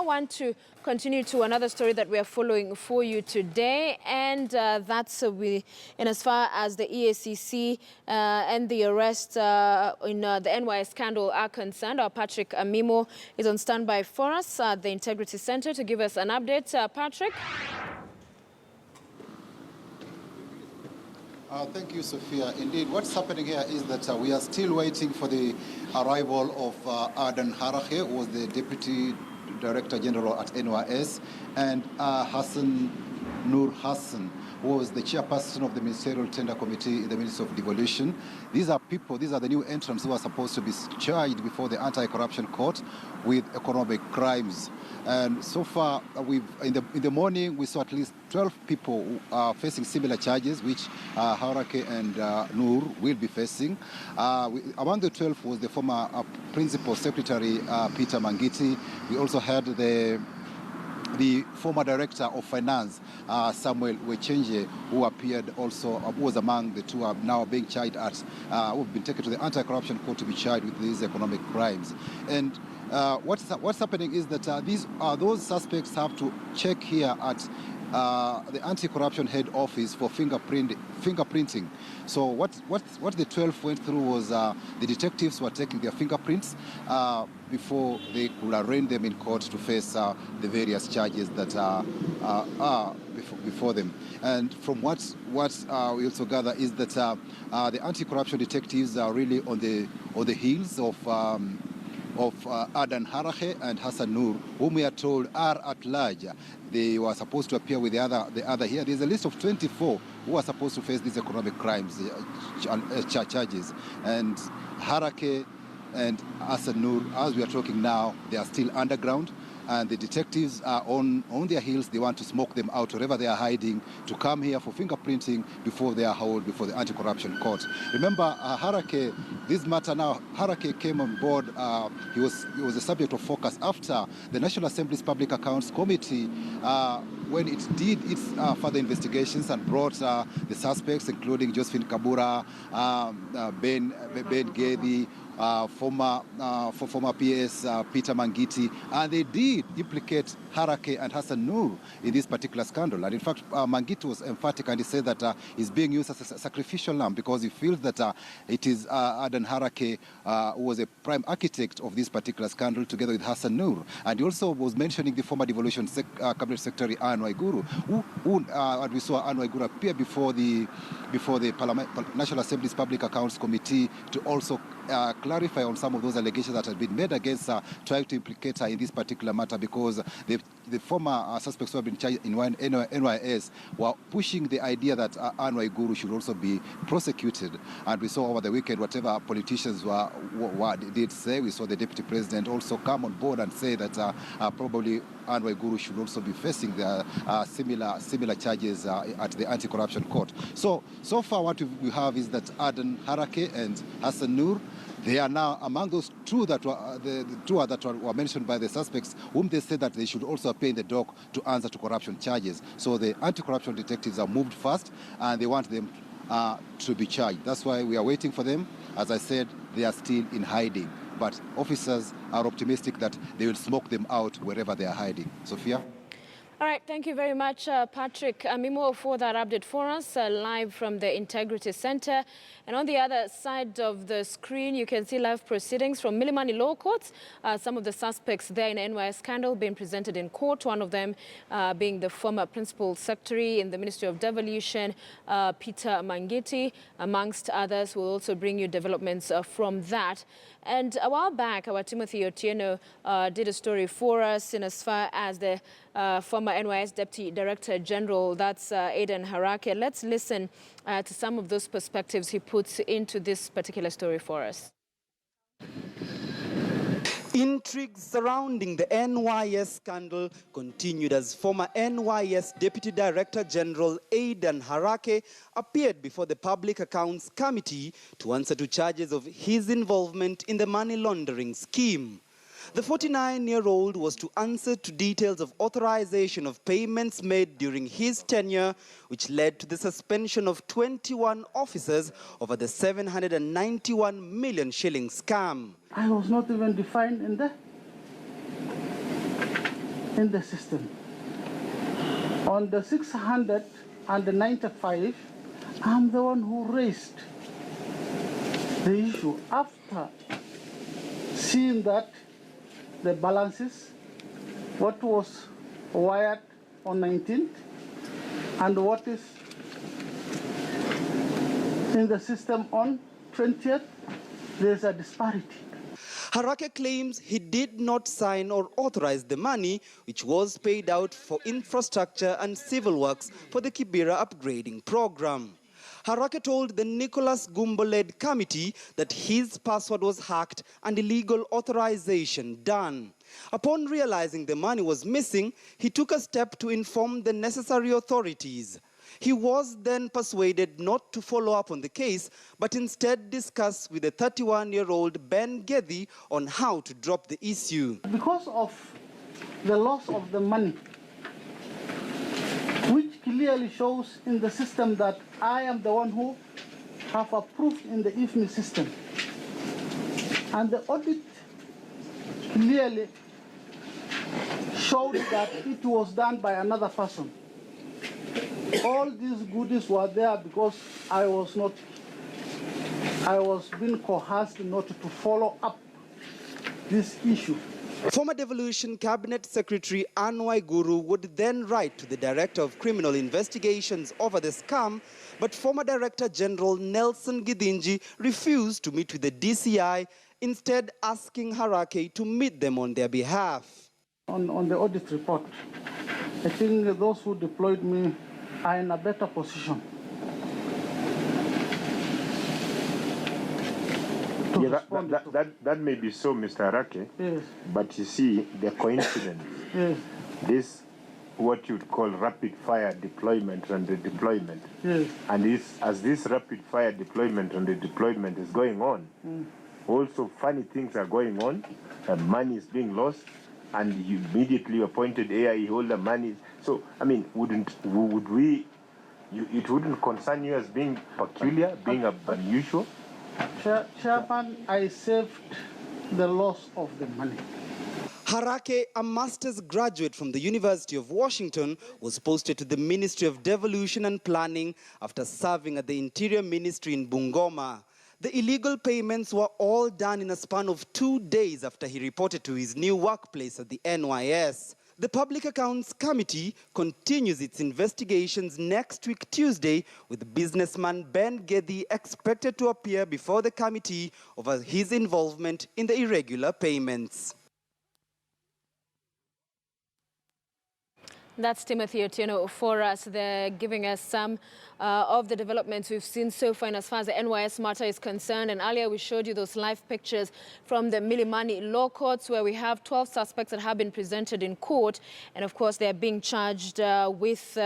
want to continue to another story that we are following for you today, and that's in as far as the EACC and the arrest in the NYS scandal are concerned. Our Patrick Amimo is on standby for us at the Integrity Center to give us an update. Patrick? Thank you, Sophia. Indeed, what's happening here is that we are still waiting for the arrival of Adan Harake, who was the Deputy Director General at NYS, and Hassan Nur Hassan, who was the chairperson of the Ministerial Tender Committee in the Ministry of Devolution. These are the new entrants who are supposed to be charged before the Anti-Corruption Court with economic crimes. And so far, in the morning, we saw at least 12 people facing similar charges, which Harake and Nur will be facing. Among the 12 was the former Principal Secretary, Peter Mangiti. We also had the former Director of Finance, Samuel Wechenje, who appeared also, who was among the two, are now being charged at, who have been taken to the Anti-Corruption Court to be charged with these economic crimes. And what's happening is that those suspects have to check here at the Anti-Corruption Head Office for fingerprinting. So what the 12 went through was the detectives were taking their fingerprints before they could arraign them in court to face the various charges that are before them. And from what we also gather is that the anti-corruption detectives are really on the heels of Adan Harake and Hassan Nur, whom we are told are at large. They were supposed to appear with the other here. There's a list of 24 who are supposed to face these economic crimes charges. And Harake and Hassan Nur, as we are talking now, they are still underground. And the detectives are on their heels. They want to smoke them out wherever they are hiding to come here for fingerprinting before they are held before the Anti-Corruption Court. Remember, Harake, this matter now, Harake came on board. He was the subject of focus after the National Assembly's Public Accounts Committee, when it did its further investigations and brought the suspects, including Josephine Kabura, Ben Gedi, former PS Peter Mangiti, and they did implicate Harake and Hassan Nur in this particular scandal. And in fact, Mangiti was emphatic, and he said that he's being used as a sacrificial lamb because he feels that it is Adan Harake who was a prime architect of this particular scandal together with Hassan Nur. And he also was mentioning the former devolution cabinet secretary Anne Waiguru, and we saw Anne Waiguru appear before the National Assembly's Public Accounts Committee to also clarify on some of those allegations that had been made against her, trying to implicate her in this particular matter, because the former suspects who have been charged in NYS were pushing the idea that Anne Waiguru should also be prosecuted. And we saw over the weekend whatever politicians did say. We saw the deputy president also come on board and say that probably Anne Waiguru should also be facing the similar charges at the Anti-Corruption Court. So far what we have is that Adan Harake and Hassan Nur, they are now among those two that were the two that were mentioned by the suspects, whom they said that they should also appear in the dock to answer to corruption charges. So the anti-corruption detectives are moved fast, and they want them to be charged. That's why we are waiting for them. As I said, they are still in hiding, but officers are optimistic that they will smoke them out wherever they are hiding. Sophia? All right, thank you very much, Patrick Amimo, for that update for us, live from the Integrity Center. And on the other side of the screen, you can see live proceedings from Milimani Law Courts. Some of the suspects there in the NYS scandal being presented in court, one of them being the former Principal Secretary in the Ministry of Devolution, Peter Mangiti, amongst others. We'll also bring you developments from that. And a while back, our Timothy Otieno did a story for us in as far as the former NYS Deputy Director General, that's Adan Harake. Let's listen to some of those perspectives he puts into this particular story for us. Intrigue surrounding the NYS scandal continued as former NYS Deputy Director General Adan Harake appeared before the Public Accounts Committee to answer to charges of his involvement in the money laundering scheme. The 49-year-old was to answer to details of authorization of payments made during his tenure, which led to the suspension of 21 officers over the 791 million shilling scam. I was not even defined in there. in the system. On the 695, I'm the one who raised the issue after seeing that the balances, what was wired on 19th and what is in the system on 20th, there's a disparity. Harake claims he did not sign or authorize the money which was paid out for infrastructure and civil works for the Kibera upgrading program. Harake told the Nicholas Gumbo-led committee that his password was hacked and illegal authorization done. Upon realizing the money was missing, he took a step to inform the necessary authorities. He was then persuaded not to follow up on the case, but instead discuss with the 31-year-old Ben Gedhi on how to drop the issue. Because of the loss of the money, which clearly shows in the system that I am the one who have approved in the IFMI system, and the audit clearly showed that it was done by another person. All these goodies were there because I was being coerced not to follow up this issue. Former Devolution Cabinet Secretary Anwai Guru would then write to the Director of Criminal Investigations over the scam, but former Director General Nelson Githinji refused to meet with the DCI, instead asking Harake to meet them on their behalf. On the audit report, I think those who deployed me are in a better position. Yeah, that may be so, Mr. Harake. Yes. But you see, the coincidence, Yes. this, what you'd call rapid fire deployment and the deployment, Yes. and as this rapid fire deployment and the deployment is going on, also funny things are going on, and money is being lost, and you immediately appointed AIE holder money. So, I mean, it wouldn't concern you as being peculiar, being unusual? Chairman, I saved the loss of the money. Harake, a master's graduate from the University of Washington, was posted to the Ministry of Devolution and Planning after serving at the Interior Ministry in Bungoma. The illegal payments were all done in a span of 2 days after he reported to his new workplace at the NYS. The Public Accounts Committee continues its investigations next week Tuesday, with businessman Ben Gedhi expected to appear before the committee over his involvement in the irregular payments. That's Timothy Otieno for us. They're giving us some of the developments we've seen so far as far as the NYS matter is concerned. And earlier we showed you those live pictures from the Milimani law courts, where we have 12 suspects that have been presented in court. And of course, they're being charged with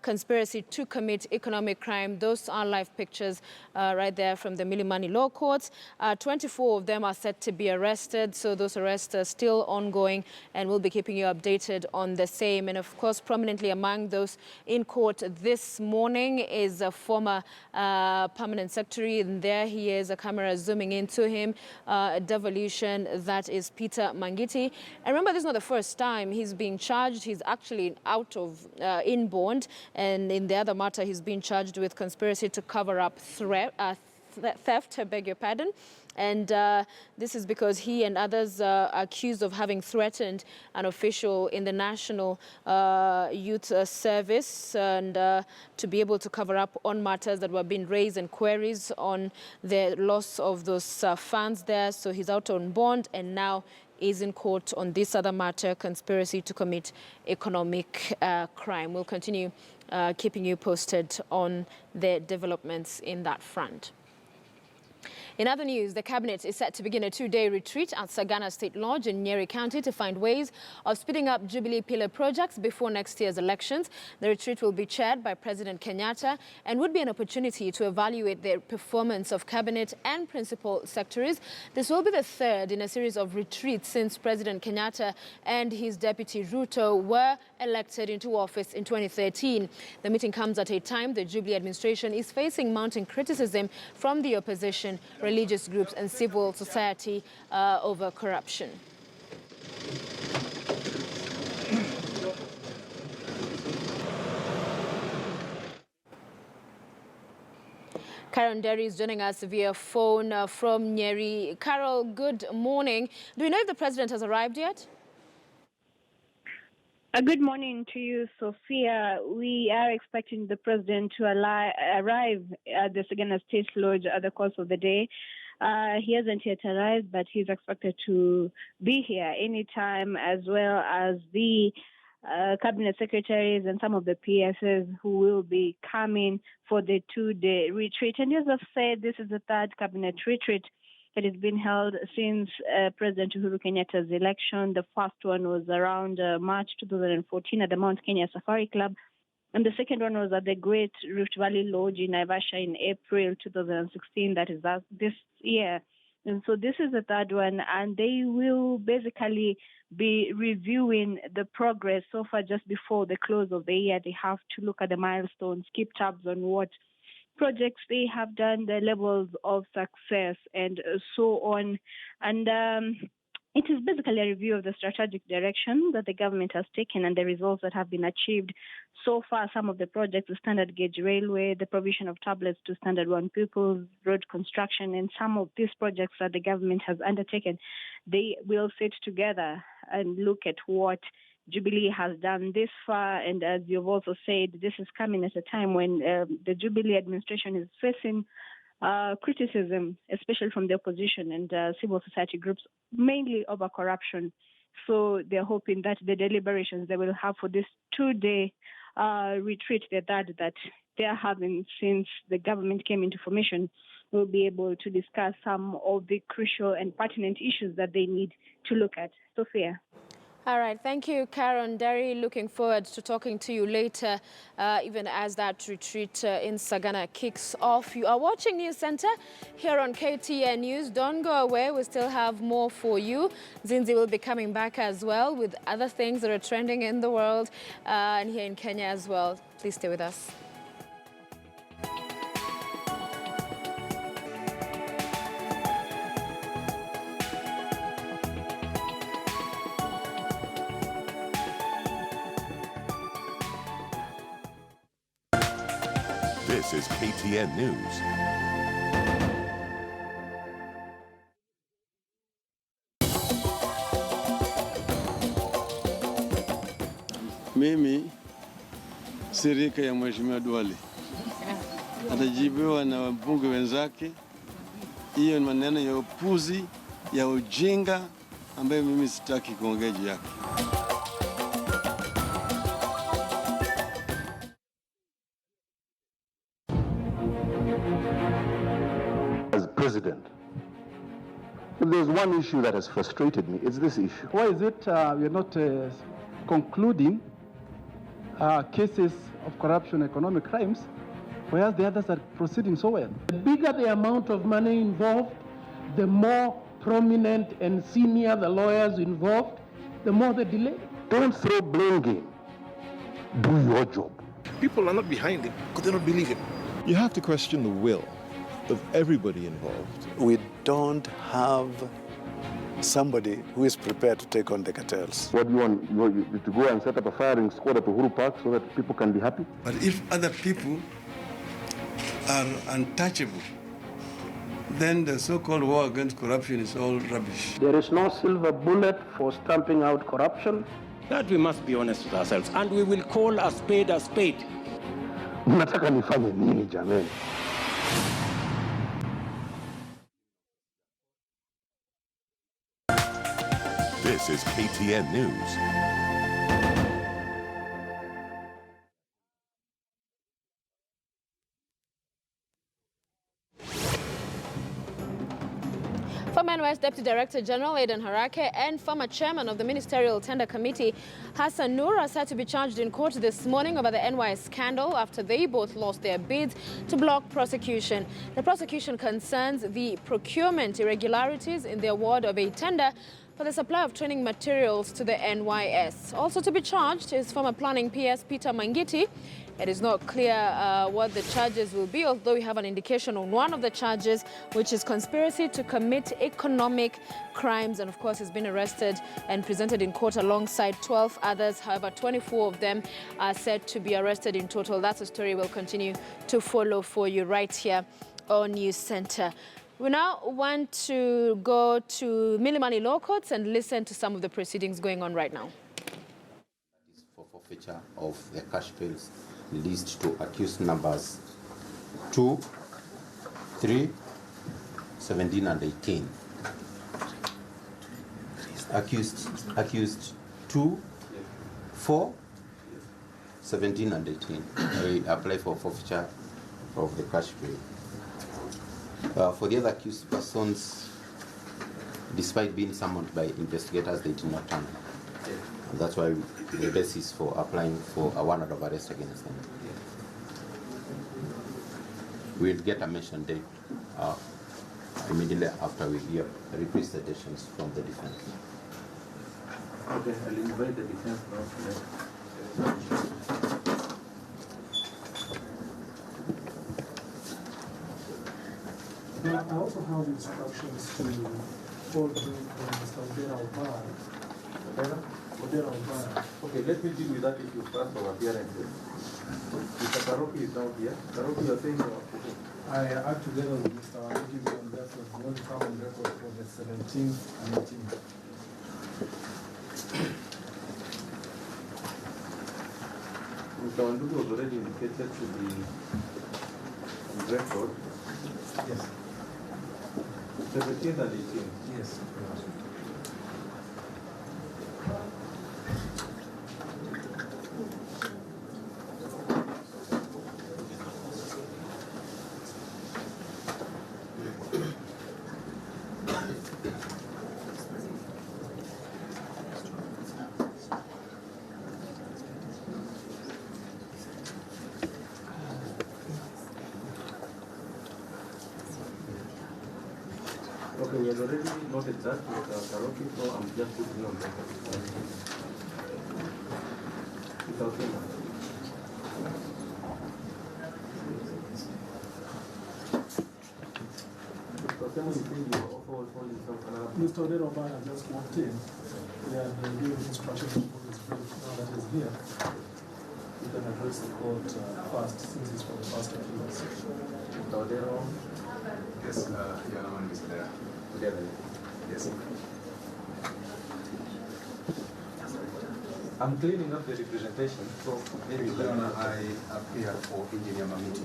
conspiracy to commit economic crime. Those are live pictures right there from the Milimani law courts. 24 of them are set to be arrested. So those arrests are still ongoing, and we'll be keeping you updated on the same. And of course, prominently among those in court this morning is a former permanent secretary, and there he is, a camera zooming into him, a devolution, that is Peter Mangiti. And remember, this is not the first time he's being charged. He's actually out of in bond, and in the other matter, he's been charged with conspiracy to cover up theft, I beg your pardon. And this is because he and others are accused of having threatened an official in the National Youth Service, and to be able to cover up on matters that were being raised and queries on the loss of those funds there. So he's out on bond and now is in court on this other matter, conspiracy to commit economic crime. We'll continue keeping you posted on the developments in that front. In other news, the Cabinet is set to begin a 2-day retreat at Sagana State Lodge in Nyeri County to find ways of speeding up Jubilee Pillar projects before next year's elections. The retreat will be chaired by President Kenyatta and would be an opportunity to evaluate the performance of Cabinet and principal secretaries. This will be the third in a series of retreats since President Kenyatta and his deputy Ruto were elected into office in 2013. The meeting comes at a time the Jubilee administration is facing mounting criticism from the opposition, religious groups and civil society over corruption. Karen Derry is joining us via phone from Nyeri. Carol, good morning. Do we know if the president has arrived yet? Good morning to you, Sophia. We are expecting the president to arrive at the Sagana State Lodge at the course of the day. He hasn't yet arrived, but he's expected to be here anytime, as well as the cabinet secretaries and some of the PSs who will be coming for the two-day retreat. And as I've said, this is the third cabinet retreat that has been held since President Uhuru Kenyatta's election. The first one was around March 2014 at the Mount Kenya Safari Club. And the second one was at the Great Rift Valley Lodge in Naivasha in April 2016, that is this year. And so this is the third one, and they will basically be reviewing the progress so far just before the close of the year. They have to look at the milestones, keep tabs on what projects they have done, the levels of success, and so on. And it is basically a review of the strategic direction that the government has taken and the results that have been achieved so far. Some of the projects, the standard gauge railway, the provision of tablets to standard one pupils, road construction, and some of these projects that the government has undertaken, they will sit together and look at what Jubilee has done this far. And as you've also said, this is coming at a time when the Jubilee administration is facing criticism, especially from the opposition and civil society groups, mainly over corruption. So they're hoping that the deliberations they will have for this two-day retreat, that they're having since the government came into formation, will be able to discuss some of the crucial and pertinent issues that they need to look at. Sophia. All right. Thank you, Karen Derry. Looking forward to talking to you later, even as that retreat in Sagana kicks off. You are watching News Center here on KTN News. Don't go away. We still have more for you. Zinzi will be coming back as well with other things that are trending in the world and here in Kenya as well. Please stay with us. This is KTN News. Mimi sirika ya Mheshimiwa Duale atajibiwa na wabunge wenzake. Hiyo ni maneno ya upuzi, ya ujinga ambayo mimi sitaki kuongea juu yake. As president, if there's one issue that has frustrated me, it's this issue. Why is it we are not concluding cases of corruption, economic crimes, whereas the others are proceeding so well? The bigger the amount of money involved, the more prominent and senior the lawyers involved, the more the delay. Don't throw blame game. Do your job. People are not behind him because they don't believe him. You have to question the will of everybody involved. We don't have somebody who is prepared to take on the cartels. What do you want? You want to go and set up a firing squad at Uhuru Park so that people can be happy? But if other people are untouchable, then the so-called war against corruption is all rubbish. There is no silver bullet for stamping out corruption. That we must be honest with ourselves, and we will call a spade a spade. Mnataka nifanye nini jameni? This is KTN News. Former NYS Deputy Director General Aden Harake and former chairman of the Ministerial Tender Committee Hassan Noor are said to be charged in court this morning over the NYS scandal after they both lost their bids to block prosecution. The prosecution concerns the procurement irregularities in the award of a tender for the supply of training materials to the NYS. Also to be charged is former planning PS Peter Mangiti. It is not clear what the charges will be, although we have an indication on one of the charges, which is conspiracy to commit economic crimes. And of course, he's been arrested and presented in court alongside 12 others. However, 24 of them are said to be arrested in total. That's a story we'll continue to follow for you right here All News Center. We now want to go to Milimani Law Courts and listen to some of the proceedings going on right now. For forfeiture of the cash bills released to accused numbers 2, 3, 17 and 18. Accused 2, 4, 17 and 18. I apply for forfeiture of the cash bill. For the other accused persons, despite being summoned by investigators, they did not turn up. And that's why the basis for applying for a warrant of arrest against them. We'll get a mention date immediately after we hear representations from the defense. Okay, I'll invite the defense now. I also have instructions to forward to Mr. Odera Obara. Okay, let me deal with that issue first of appearances. Mr. Karoki is now here. Karoki, you are saying I act together with Mr. Wandugu on that was going to come on record for the 17th and 18th. Mr. Wandugu was already indicated to be on record. Yes. 17th and 18th. Yes. Okay, we have already noted that with Karoki, so I'm just putting on record. Without him. Mr. Odera Obara just walked in. We have been given instructions for his brief now that he's here. You can address the court first, since it's for the first appearance. Mr. Odera. Yes, Your Honor, is there. Yes. I'm cleaning up the representation, so maybe Your Honor, I appear for Engineer Mamiti.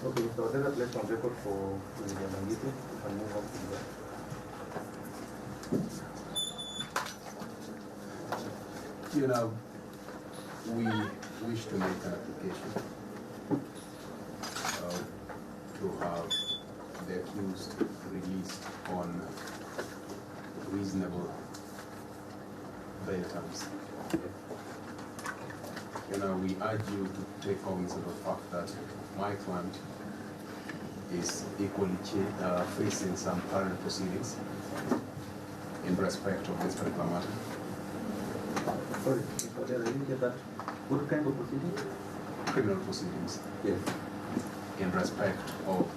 Okay, Mr. Odera, placed on record for Engineer Mamiti, and move on from there. You know, we wish to make an application to have the accused released on reasonable bail terms. You know, we urge you to take cognizance of the fact that my client is equally facing some current proceedings in respect of this particular matter. Sorry, Mr. Odera, I didn't get that. What kind of proceedings? Criminal proceedings. Yes. In respect of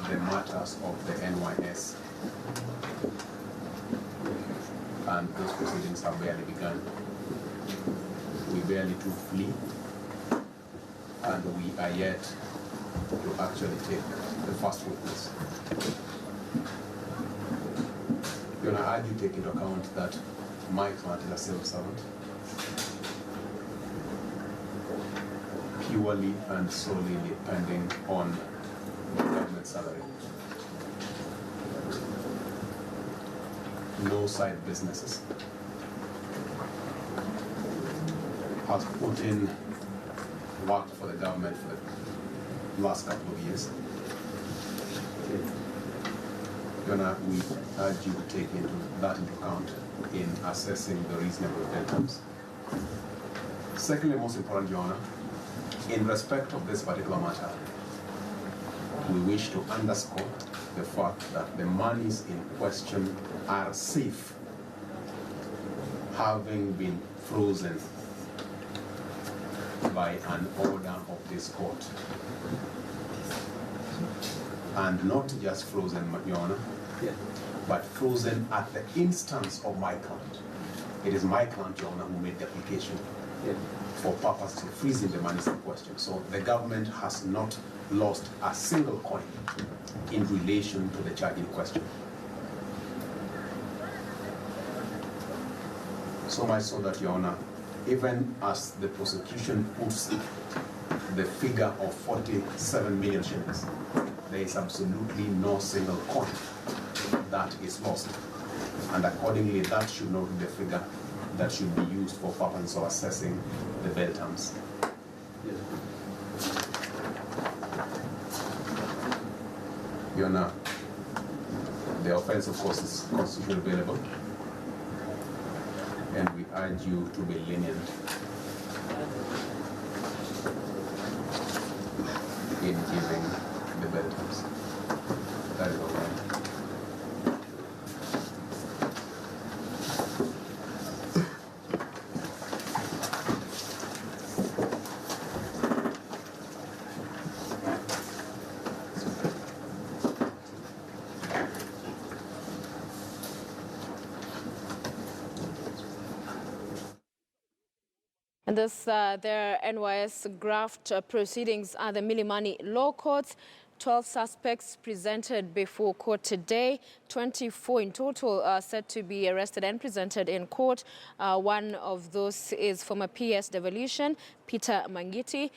the matters of the NYS. And those proceedings have barely begun. We barely to flee, and we are yet to actually take the first witness. You know, I urge you to take into account that my client is a civil servant, purely and solely depending on the government salary. No side businesses. Has put in work for the government for the last couple of years. We urge you to take that into account in assessing the reasonable bail terms. Secondly, most important, Your Honor, in respect of this particular matter, we wish to underscore the fact that the monies in question are safe, having been frozen by an order of this court. and not just frozen, Your Honor, but frozen at the instance of my client. It is my client, Your Honor, who made the application for purpose of freezing the monies in question. So the government has not lost a single coin in relation to the charge in question. So much so that, Your Honor, even as the prosecution puts the figure of 47 million shillings, there is absolutely no single coin that is lost. And accordingly, that should not be the figure that should be used for purposes of assessing the bail terms. Your Honor, the offense, of course, is constitutionally available, and we urge you to be lenient in giving the bail terms. That is all right. And this, their NYS Graft proceedings are the Milimani Law Courts. 12 suspects presented before court today. 24 in total are set to be arrested and presented in court. One of those is former PS Devolution, Peter Mangiti.